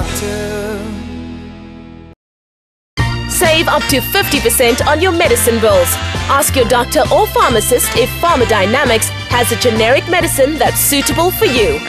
doctor. Save up to 50% on your medicine bills. Ask your doctor or pharmacist if Pharmacodynamics has a generic medicine that's suitable for you.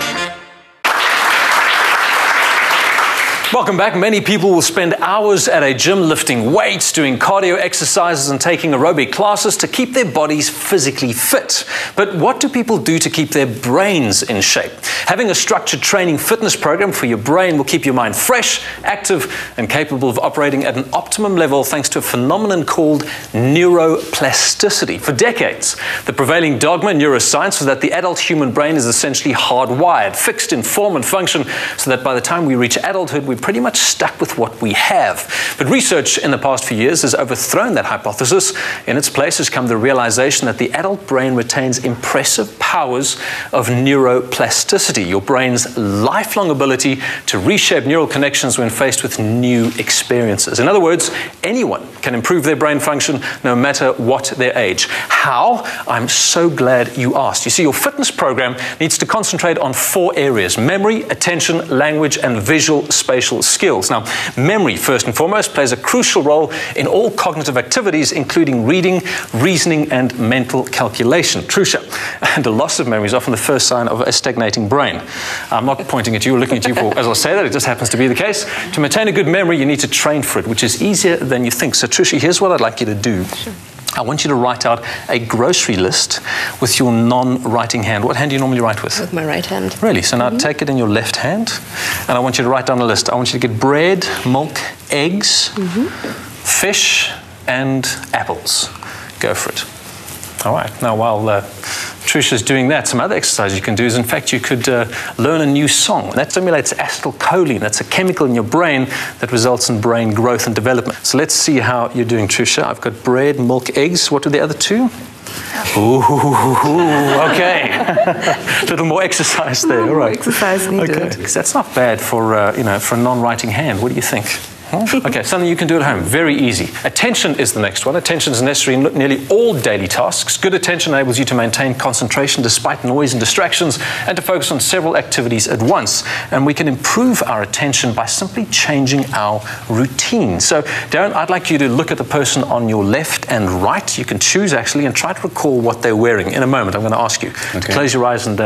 Welcome back. Many people will spend hours at a gym lifting weights, doing cardio exercises and taking aerobic classes to keep their bodies physically fit. But what do people do to keep their brains in shape? Having a structured training fitness program for your brain will keep your mind fresh, active and capable of operating at an optimum level thanks to a phenomenon called neuroplasticity. For decades, the prevailing dogma in neuroscience was that the adult human brain is essentially hardwired, fixed in form and function, so that by the time we reach adulthood, we're pretty much stuck with what we have. But research in the past few years has overthrown that hypothesis. In its place has come the realization that the adult brain retains impressive powers of neuroplasticity, your brain's lifelong ability to reshape neural connections when faced with new experiences. In other words, anyone can improve their brain function no matter what their age. How? I'm so glad you asked. You see, your fitness program needs to concentrate on 4 areas: memory, attention, language, and visual-spacial skills. Now, memory, first and foremost, plays a crucial role in all cognitive activities, including reading, reasoning, and mental calculation. Trusha. And a loss of memory is often the first sign of a stagnating brain. I'm not pointing at you or looking at you for, as I say that, it just happens to be the case. To maintain a good memory, you need to train for it, which is easier than you think. So, Trusha, here's what I'd like you to do. Sure. I want you to write out a grocery list with your non-writing hand. What hand do you normally write with? With my right hand. Really? So now take it in your left hand, and I want you to write down a list. I want you to get bread, milk, eggs, fish, and apples. Go for it. All right. Now, while Trusha's doing that, some other exercise you can do is, in fact, you could learn a new song. That stimulates acetylcholine. That's a chemical in your brain that results in brain growth and development. So let's see how you're doing, Trusha. I've got bread, milk, eggs. What were the other 2? Ooh, okay. A little more exercise there. All right. Exercise needed. Okay. That's not bad for, for a non-writing hand. What do you think? Okay, something you can do at home, very easy. Attention is the next one. Attention is necessary in nearly all daily tasks. Good attention enables you to maintain concentration despite noise and distractions and to focus on several activities at once. And we can improve our attention by simply changing our routine. So, Darren, I'd like you to look at the person on your left and right. You can choose, actually, and try to recall what they're wearing. In a moment, I'm going to ask you to close your eyes and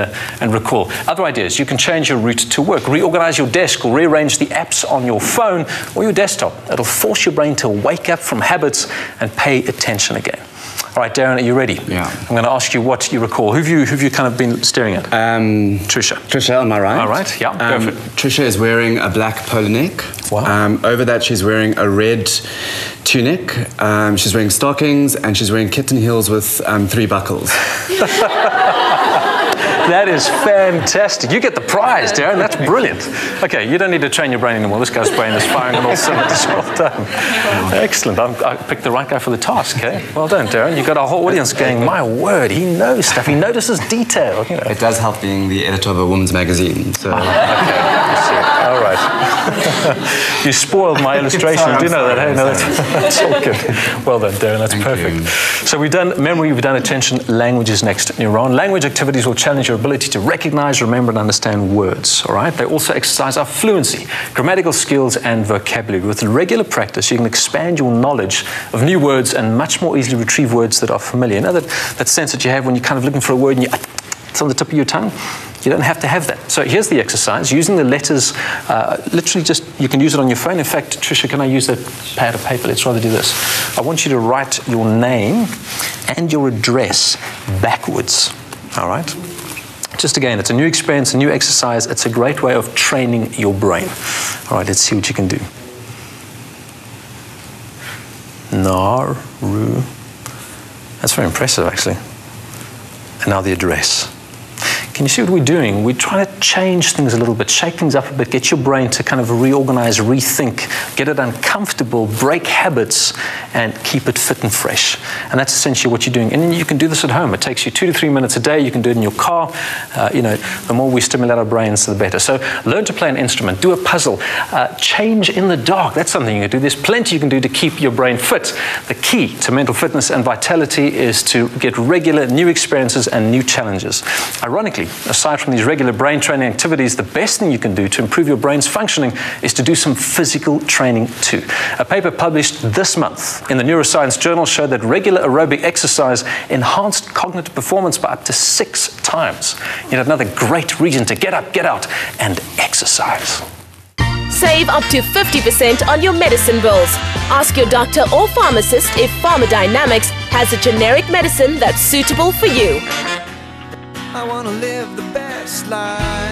recall. Other ideas, you can change your route to work, reorganize your desk, or rearrange the apps on your phone or your desktop. It'll force your brain to wake up from habits and pay attention again. All right, Darren, are you ready? Yeah. I'm going to ask you what you recall. Who've you kind of been staring at? Trisha. Trisha, on my right. All right, yeah, go for it. Trisha is wearing a black polo neck. Wow. Over that, she's wearing a red tunic. She's wearing stockings, and she's wearing kitten heels with 3 buckles. That is fantastic. You get the prize, Darren. That's brilliant. Okay, you don't need to train your brain anymore. This guy's brain is firing on all cylinders. Well done. Excellent. I picked the right guy for the task, eh? Well done, Darren. You've got a whole audience going, my word, he knows stuff. He notices detail. You know. It does help being the editor of a woman's magazine. So. Okay, I see. All right. You spoiled my illustration. You do know that, hey? No, that's all good. Well done, Darren. That's perfect. So we've done memory, we've done attention. Language is next, Neuron. Language activities will challenge your ability to recognize, remember, and understand words, all right? They also exercise our fluency, grammatical skills, and vocabulary. With regular practice, you can expand your knowledge of new words and much more easily retrieve words that are familiar. You know that sense that you have when you're kind of looking for a word and it's on the tip of your tongue? You don't have to have that. So here's the exercise. Using the letters, literally just, you can use it on your phone. In fact, Trisha, can I use that pad of paper? Let's rather do this. I want you to write your name and your address backwards, all right? Just again, it's a new experience, a new exercise. It's a great way of training your brain. All right, let's see what you can do. Nauru. That's very impressive, actually. And now the address. Can you see what we're doing? We're trying to change things a little bit, shake things up a bit, get your brain to kind of reorganize, rethink, get it uncomfortable, break habits, and keep it fit and fresh. And that's essentially what you're doing. And then you can do this at home. It takes you 2 to 3 minutes a day. You can do it in your car. The more we stimulate our brains, the better. So learn to play an instrument, do a puzzle, change in the dark. That's something you can do. There's plenty you can do to keep your brain fit. The key to mental fitness and vitality is to get regular new experiences and new challenges. Ironically, aside from these regular brain training activities, the best thing you can do to improve your brain's functioning is to do some physical training too. A paper published this month in the Neuroscience Journal showed that regular aerobic exercise enhanced cognitive performance by up to 6 times. Yet another great reason to get up, get out, and exercise. Save up to 50% on your medicine bills. Ask your doctor or pharmacist if Pharmacodynamics has a generic medicine that's suitable for you. I want to live the best life.